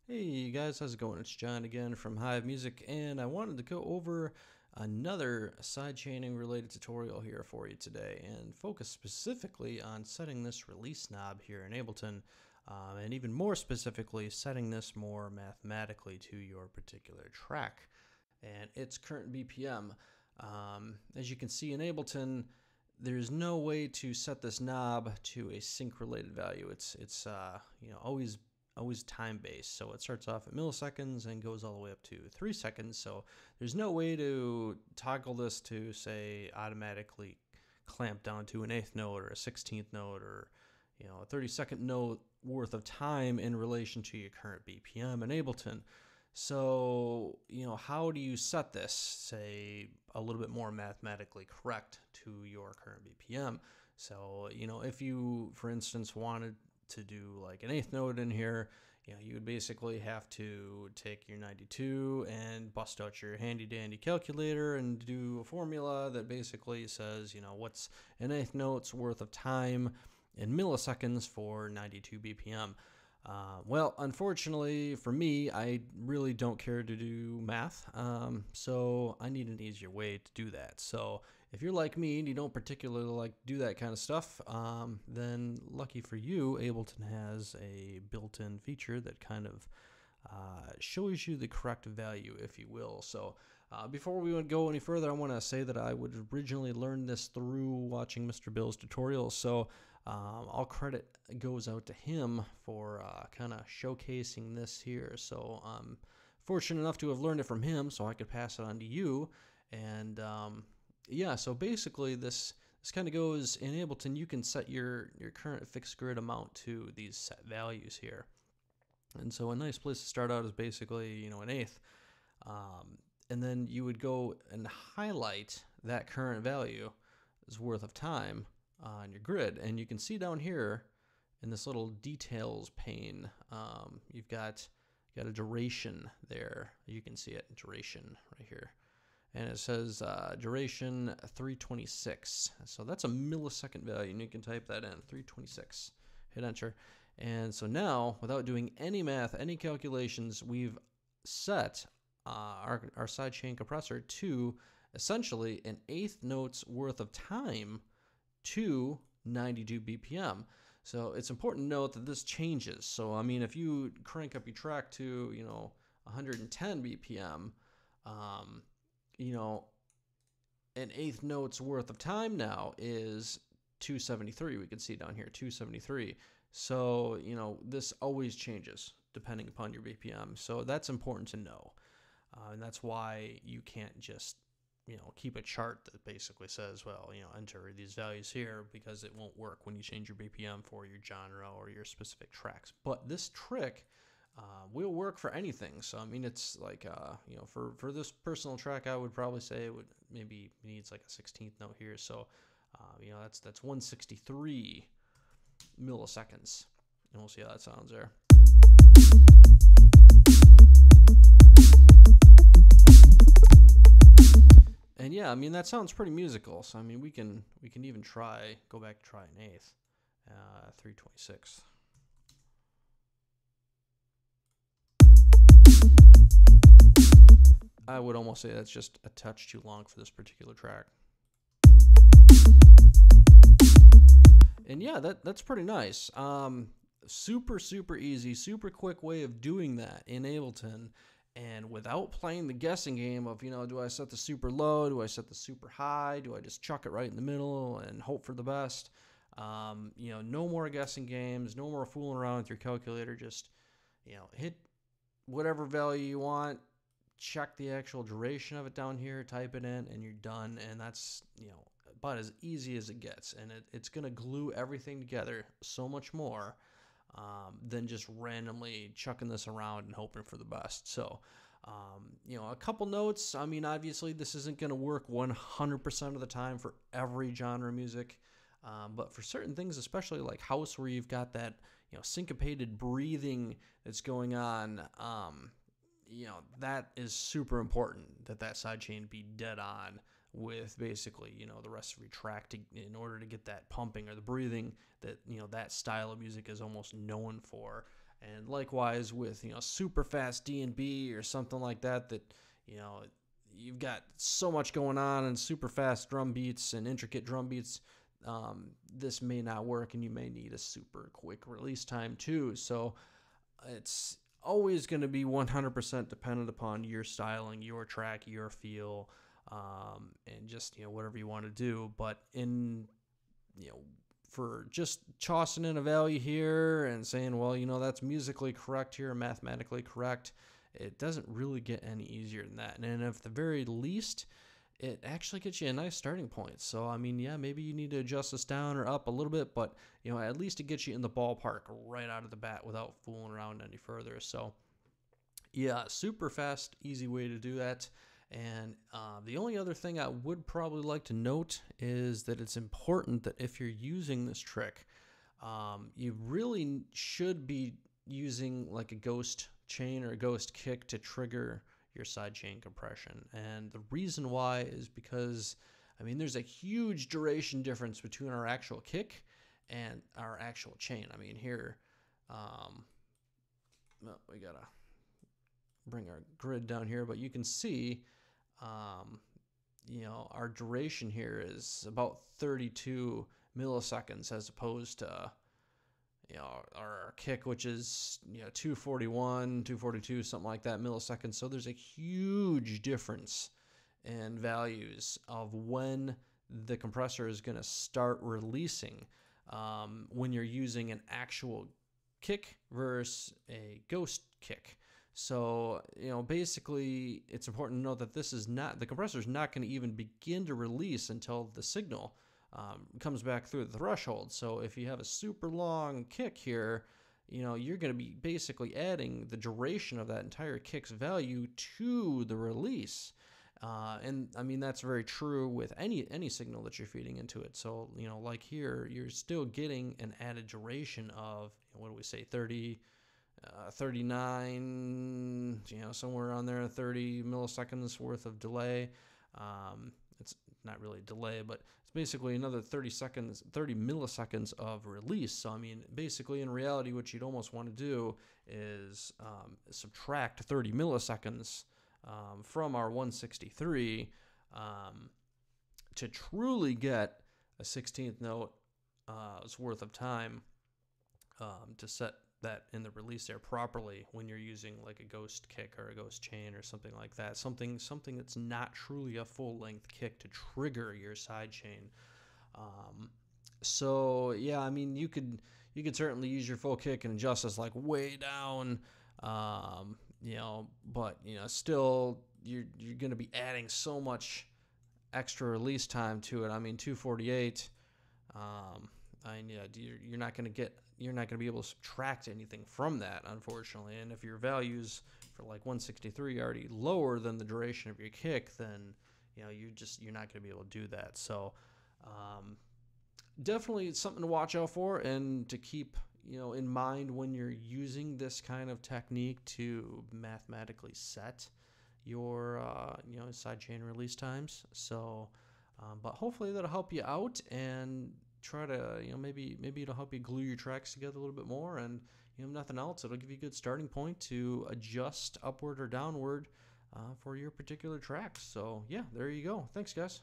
Hey you guys, how's it going? It's John again from Haive Music, and I wanted to go over another sidechaining related tutorial here for you today and focus specifically on setting this release knob here in Ableton, and even more specifically setting this more mathematically to your particular track and its current BPM. As you can see in Ableton, there's no way to set this knob to a sync related value. It's always time based. So it starts off at milliseconds and goes all the way up to 3 seconds. So there's no way to toggle this to, say, automatically clamp down to an eighth note or a 16th note or a 30-second note worth of time in relation to your current BPM in Ableton. So, how do you set this, say, a little bit more mathematically correct to your current BPM? So, if you, for instance, wanted to do like an eighth note in here, you would basically have to take your 92 and bust out your handy dandy calculator and do a formula that basically says, what's an eighth note's worth of time in milliseconds for 92 BPM. Well, unfortunately for me, I really don't care to do math, so I need an easier way to do that. So if you're like me and you don't particularly like to do that kind of stuff, then lucky for you, Ableton has a built-in feature that kind of shows you the correct value, if you will. So before we go any further, I want to say that I would originally learn this through watching Mr. Bill's tutorials. So all credit goes out to him for kind of showcasing this here. So I'm fortunate enough to have learned it from him so I could pass it on to you. And yeah, so basically this kind of goes in Ableton. You can set your current fixed grid amount to these set values here. And so a nice place to start out is basically, an eighth. And then you would go and highlight that current value is worth of time on your grid. And you can see down here in this little details pane, you've got a duration there. You can see it, duration right here. And it says duration 326. So that's a millisecond value, and you can type that in, 326. Hit enter. And so now, without doing any math, any calculations, we've set our sidechain compressor to essentially an eighth note's worth of time to 92 BPM. So it's important to note that this changes. So, I mean, if you crank up your track to, 110 BPM, an eighth note's worth of time now is 273. We can see down here, 273. So, this always changes depending upon your BPM. So that's important to know. And that's why you can't just, keep a chart that basically says, well, enter these values here, because it won't work when you change your BPM for your genre or your specific tracks. But this trick will work for anything. So, I mean, it's like, for this personal track, I would probably say it would maybe needs like a 16th note here. So, that's 163 milliseconds. And we'll see how that sounds there. And yeah, I mean, that sounds pretty musical. So, I mean, we can even go back and try an eighth, 326. I would almost say that's just a touch too long for this particular track. And yeah, that's pretty nice. Super easy, super quick way of doing that in Ableton, and without playing the guessing game of, do I set the super low, do I set the super high, do I just chuck it right in the middle and hope for the best? No more guessing games, no more fooling around with your calculator. Just, hit whatever value you want, check the actual duration of it down here, type it in, and you're done. And that's, about as easy as it gets. And it's going to glue everything together so much more than just randomly chucking this around and hoping for the best. So, a couple notes. I mean, obviously, this isn't going to work 100% of the time for every genre of music. But for certain things, especially like house, where you've got that, syncopated breathing that's going on, that is super important that sidechain be dead on with basically, the rest of your track in order to get that pumping or the breathing that, that style of music is almost known for. And likewise with, super fast D&B or something like that, you know, you've got so much going on and super fast drum beats and intricate drum beats. This may not work, and you may need a super quick release time too. So it's always going to be 100% dependent upon your styling, your track, your feel, and just, whatever you want to do. But for just tossing in a value here and saying, well, that's musically correct here, mathematically correct, it doesn't really get any easier than that. And at the very least, it actually gets you a nice starting point. So, I mean, yeah, maybe you need to adjust this down or up a little bit, but, at least it gets you in the ballpark right out of the bat without fooling around any further. So, yeah, super fast, easy way to do that. And the only other thing I would probably like to note is that it's important that if you're using this trick, you really should be using like a ghost chain or a ghost kick to trigger your sidechain compression. And the reason why is because, there's a huge duration difference between our actual kick and our actual chain. Here, we gotta bring our grid down here, but you can see, our duration here is about 32 milliseconds as opposed to, our kick, which is, 241, 242, something like that milliseconds. So there's a huge difference in values of when the compressor is going to start releasing when you're using an actual kick versus a ghost kick. So, basically it's important to know that the compressor is not going to even begin to release until the signal comes back through the threshold. So if you have a super long kick here, you're going to be basically adding the duration of that entire kick's value to the release. And that's very true with any signal that you're feeding into it. So, like here, you're still getting an added duration of, 30, 39, somewhere around there, 30 milliseconds worth of delay. It's not really delay, but it's basically another 30 milliseconds of release. So, basically in reality, what you'd almost want to do is subtract 30 milliseconds from our 163 to truly get a 16th note worth of time to set that in the release there properly when you're using like a ghost kick or a ghost chain or something like that. Something that's not truly a full length kick to trigger your side chain. So yeah, you could certainly use your full kick and adjust this like way down, but still you're going to be adding so much extra release time to it. 248. You're not going to be able to subtract anything from that, unfortunately. And if your values for like 163 are already lower than the duration of your kick, then you're not going to be able to do that. So definitely something to watch out for and to keep in mind when you're using this kind of technique to mathematically set your sidechain release times. So but hopefully that'll help you out and try to maybe it'll help you glue your tracks together a little bit more, and nothing else, it'll give you a good starting point to adjust upward or downward for your particular tracks. So yeah, there you go. Thanks, guys.